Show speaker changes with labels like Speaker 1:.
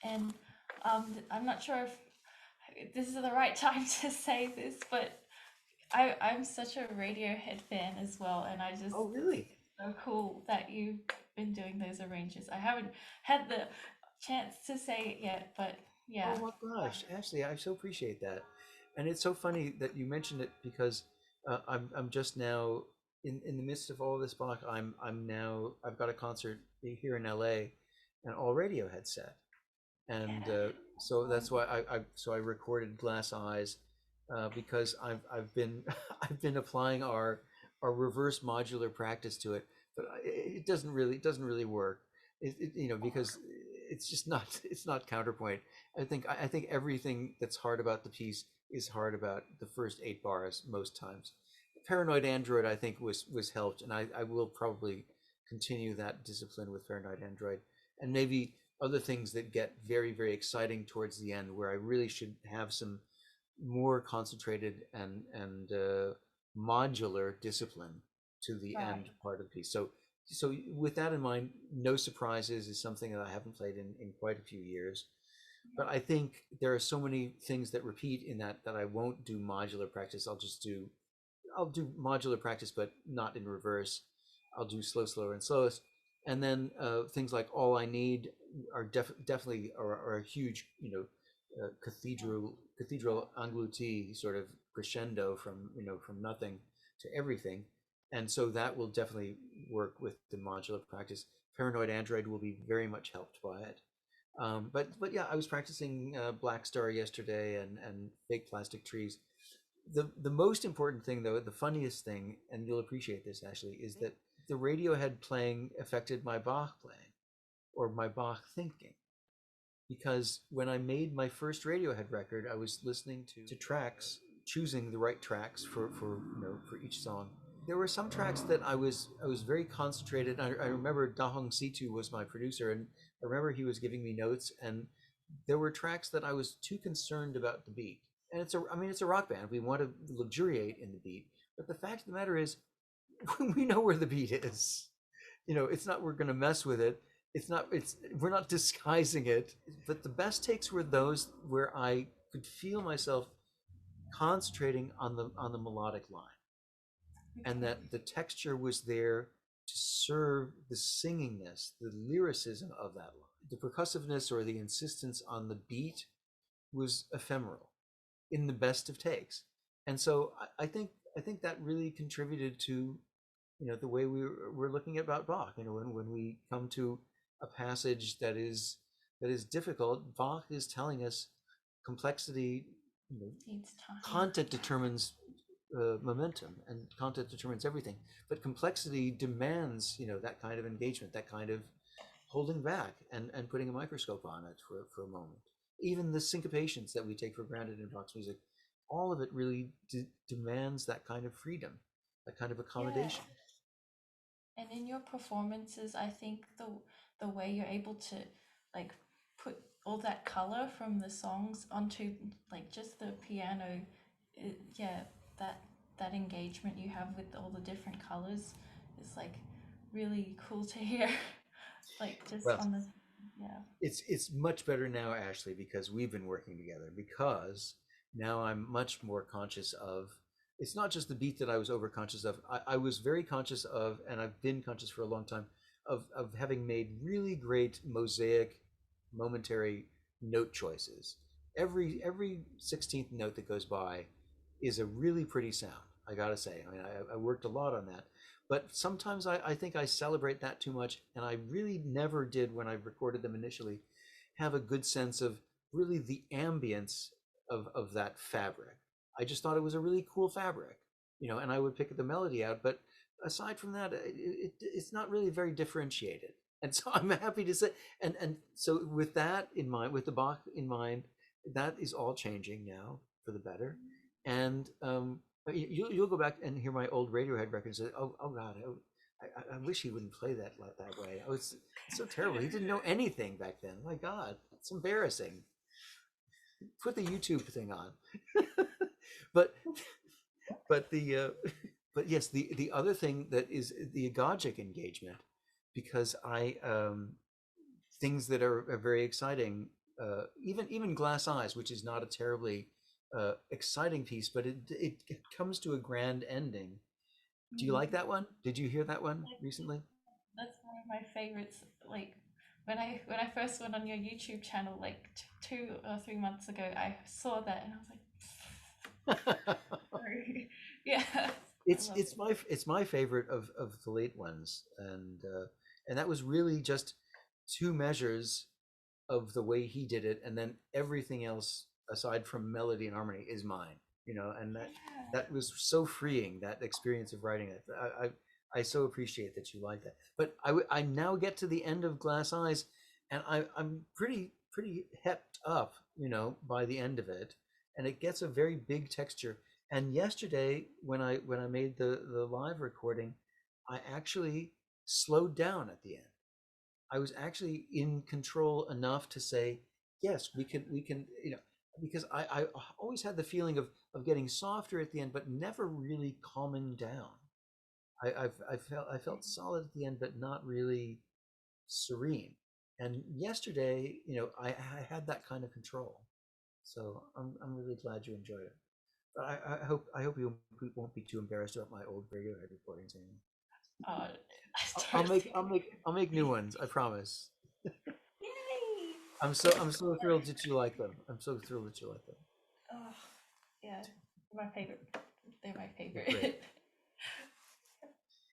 Speaker 1: And I'm not sure if this is the right time to say this, but I'm such a Radiohead fan as well, and I just
Speaker 2: Oh,
Speaker 1: think
Speaker 2: really?
Speaker 1: it's so cool that you've been doing those arrangements. I haven't had the chance to say it yet, but
Speaker 2: Oh
Speaker 1: yeah.
Speaker 2: my gosh, Ashley, I so appreciate that. And it's so funny that you mentioned it because I'm just now in the midst of all this Bach. I'm now I've got a concert here in LA, and all Radiohead set, and
Speaker 1: Yeah.
Speaker 2: so
Speaker 1: Oh,
Speaker 2: that's why I recorded Glass Eyes because I've been I've been applying our reverse modular practice to it, but it doesn't really work. You know, because it's just not it's not counterpoint. I think everything that's hard about the piece is hard about the first 8 bars most times. Paranoid Android I think was helped, and I will probably continue that discipline with Paranoid Android, and maybe other things that get very exciting towards the end where I really should have some more concentrated and modular discipline to the
Speaker 1: right.
Speaker 2: end part of the piece. So with that in mind, No Surprises is something that I haven't played in quite a few years. But I think there are so many things that repeat in that I won't do modular practice. I'll do modular practice, but not in reverse. I'll do slower, and slowest. And then things like All I Need are definitely are a huge, cathedral englouti sort of crescendo from from nothing to everything, and so that will definitely work with the modular practice. Paranoid Android will be very much helped by it. But yeah, I was practicing Black Star yesterday and Fake Plastic Trees. The most important thing, though, the funniest thing, and you'll appreciate this, Ashley, is that the Radiohead playing affected my Bach playing or my Bach thinking. Because when I made my first Radiohead record, I was listening to tracks, choosing the right tracks for each song. There were some tracks that I was very concentrated. I remember Dahong Situ was my producer, and I remember he was giving me notes, and there were tracks that I was too concerned about the beat. And I mean, it's a rock band. We want to luxuriate in the beat, but the fact of the matter is, we know where the beat is. It's not we're going to mess with it. It's we're not disguising it. But the best takes were those where I could feel myself concentrating on the melodic line, and
Speaker 1: Okay.
Speaker 2: that the texture was there to serve the singingness, the lyricism of that line. The percussiveness or the insistence on the beat was ephemeral in the best of takes. And so I think that really contributed to the way we're looking at Bach. When we come to a passage that is difficult, Bach is telling us complexity. You know,
Speaker 1: Needs time.
Speaker 2: Content determines momentum, and content determines everything. But complexity demands that kind of engagement, that kind of holding back and putting a microscope on it for a moment. Even the syncopations that we take for granted in Bach's music, all of it really demands that kind of freedom, that kind of
Speaker 1: Yeah.
Speaker 2: accommodation.
Speaker 1: And in your performances, I think the way you're able to like put all that color from the songs onto like just the piano, yeah, that that engagement you have with all the different colors is like really cool to hear. Like just
Speaker 2: Well,
Speaker 1: on the yeah.
Speaker 2: it's much better now, Ashley, because we've been working together. Because now I'm much more conscious of. It's not just the beat that I was over conscious of. I was very conscious of, and I've been conscious for a long time of having made really great mosaic, momentary note choices. Every 16th note that goes by is a really pretty sound. I gotta say. I mean, I worked a lot on that, but sometimes I think I celebrate that too much, and I really never did when I recorded them initially have a good sense of really the ambience of that fabric. I just thought it was a really cool fabric, and I would pick the melody out, but aside from that, it's not really very differentiated. And so I'm happy to say, and so with that in mind, with the Bach in mind, that is all changing now for the better, and you'll go back and hear my old Radiohead records. And say, oh God, I wish he wouldn't play that way. Oh, it's so terrible. He didn't know anything back then. My God, it's embarrassing. Put the YouTube thing on. but but the but yes, the other thing that is the agogic engagement, because I things that are very exciting. even Glass Eyes, which is not a terribly exciting piece, but it comes to a grand ending. Do you like
Speaker 1: Mm.
Speaker 2: that one? Did you hear that one
Speaker 1: Like,
Speaker 2: recently?
Speaker 1: that's one of my favorites. Like when I first went on your YouTube channel, like 2 or 3 months ago, I saw that and I was like, sorry. Yeah, I love it.
Speaker 2: It's my favorite of the late ones, and that was really just two measures of the way he did it, and then everything else aside from melody and harmony is mine. And
Speaker 1: Yeah.
Speaker 2: that was so freeing. That experience of writing it, I so appreciate that you like that. But I now get to the end of Glass Eyes, and I'm pretty hepped up, by the end of it, and it gets a very big texture. And yesterday, when I made the live recording, I actually slowed down at the end. I was actually in control enough to say, yes, we can, because I always had the feeling of getting softer at the end, but never really calming down. I felt solid at the end, but not really serene. And yesterday, I had that kind of control. So I'm really glad you enjoyed it. But I hope you won't be too embarrassed about my old Radiohead recordings anymore.
Speaker 1: Oh,
Speaker 2: I'll,
Speaker 1: I
Speaker 2: I'll
Speaker 1: don't
Speaker 2: make
Speaker 1: think.
Speaker 2: I'll make I'll make new ones. I promise.
Speaker 1: Yay!
Speaker 2: I'm so thrilled that you like them. I'm so thrilled that you like them.
Speaker 1: Oh, yeah, my favorite. They're my
Speaker 2: Okay, great.
Speaker 1: favorite.